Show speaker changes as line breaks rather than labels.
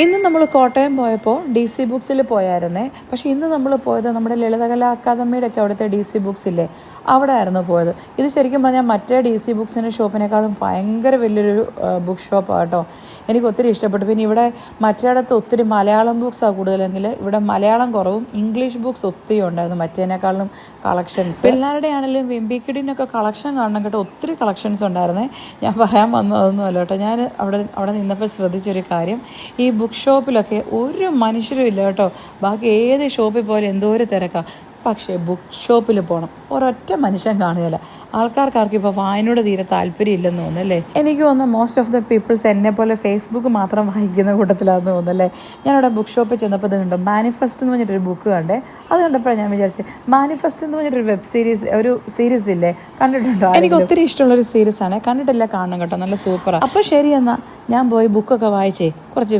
ഇന്ന് നമ്മൾ കോട്ടയം പോയപ്പോൾ DC ബുക്സിൽ പോയായിരുന്നേ. പക്ഷേ ഇന്ന് നമ്മൾ പോയത് നമ്മുടെ ലളിതകലാ അക്കാദമിയുടെ ഒക്കെ അവിടുത്തെ DC ബുക്സ് ഇല്ലേ, അവിടെ ആയിരുന്നു പോയത്. ഇത് ശരിക്കും പറഞ്ഞാൽ മറ്റേ DC ബുക്സിൻ്റെ ഷോപ്പിനേക്കാളും ഭയങ്കര വലിയൊരു ബുക്ക് ഷോപ്പാണ് കേട്ടോ. എനിക്ക് ഒത്തിരി ഇഷ്ടപ്പെട്ടു. പിന്നെ ഇവിടെ മറ്റേടത്ത് ഒത്തിരി മലയാളം ബുക്സാണ് കൂടുതലെങ്കിൽ ഇവിടെ മലയാളം കുറവും ഇംഗ്ലീഷ് ബുക്സ് ഒത്തിരി ഉണ്ടായിരുന്നു മറ്റേതിനേക്കാളും കളക്ഷൻസ്. പിള്ളേരുടെ ആണെങ്കിലും വെമ്പിക്കിടിനൊക്കെ കളക്ഷൻ കാണണം കേട്ടോ. ഒത്തിരി കളക്ഷൻസ് ഉണ്ടായിരുന്നേ. ഞാൻ പറയാൻ വന്നതൊന്നുമല്ല കേട്ടോ. ഞാൻ അവിടെ നിന്നപ്പോൾ ശ്രദ്ധിച്ചൊരു കാര്യം, ഈ ബുക്ക് ഷോപ്പിലൊക്കെ ഒരു മനുഷ്യരും ഇല്ല കേട്ടോ. ബാക്കി ഏത് ഷോപ്പിൽ പോയാലും എന്തോ ഒരു തിരക്കാണ്. പക്ഷേ ബുക്ക് ഷോപ്പിൽ പോകണം, ഒരൊറ്റ മനുഷ്യൻ കാണുകയില്ല. ആൾക്കാർക്കാർക്കും ഇപ്പോൾ വായനയോട് തീരെ താല്പര്യമില്ലെന്ന് തോന്നുന്നല്ലേ. എനിക്ക് തോന്നുന്നു മോസ്റ്റ് ഓഫ് ദ പീപ്പിൾസ് എന്നെ പോലെ ഫേസ്ബുക്ക് മാത്രം വായിക്കുന്ന കൂട്ടത്തിലാണെന്ന് തോന്നുന്നല്ലേ. ഞാനവിടെ ബുക്ക് ഷോപ്പിൽ ചെന്നപ്പോൾ ഇത് കണ്ടു, മാനിഫെസ്റ്റ് എന്ന് പറഞ്ഞിട്ടൊരു ബുക്ക് കണ്ടേ. അത് കണ്ടപ്പോഴാണ് ഞാൻ വിചാരിച്ചത്, മാനിഫെസ്റ്റ് എന്ന് പറഞ്ഞിട്ടൊരു വെബ് സീരീസ്, ഒരു സീരീസ് ഇല്ലേ, കണ്ടിട്ടുണ്ടോ? എനിക്ക് ഒത്തിരി ഇഷ്ടമുള്ളൊരു സീരീസാണ്. കണ്ടിട്ടില്ല, കാണണം കേട്ടോ, നല്ല സൂപ്പറാണ്. അപ്പോൾ ശരി, എന്നാൽ ഞാൻ പോയി ബുക്കൊക്കെ വായിച്ചേ കുറച്ച്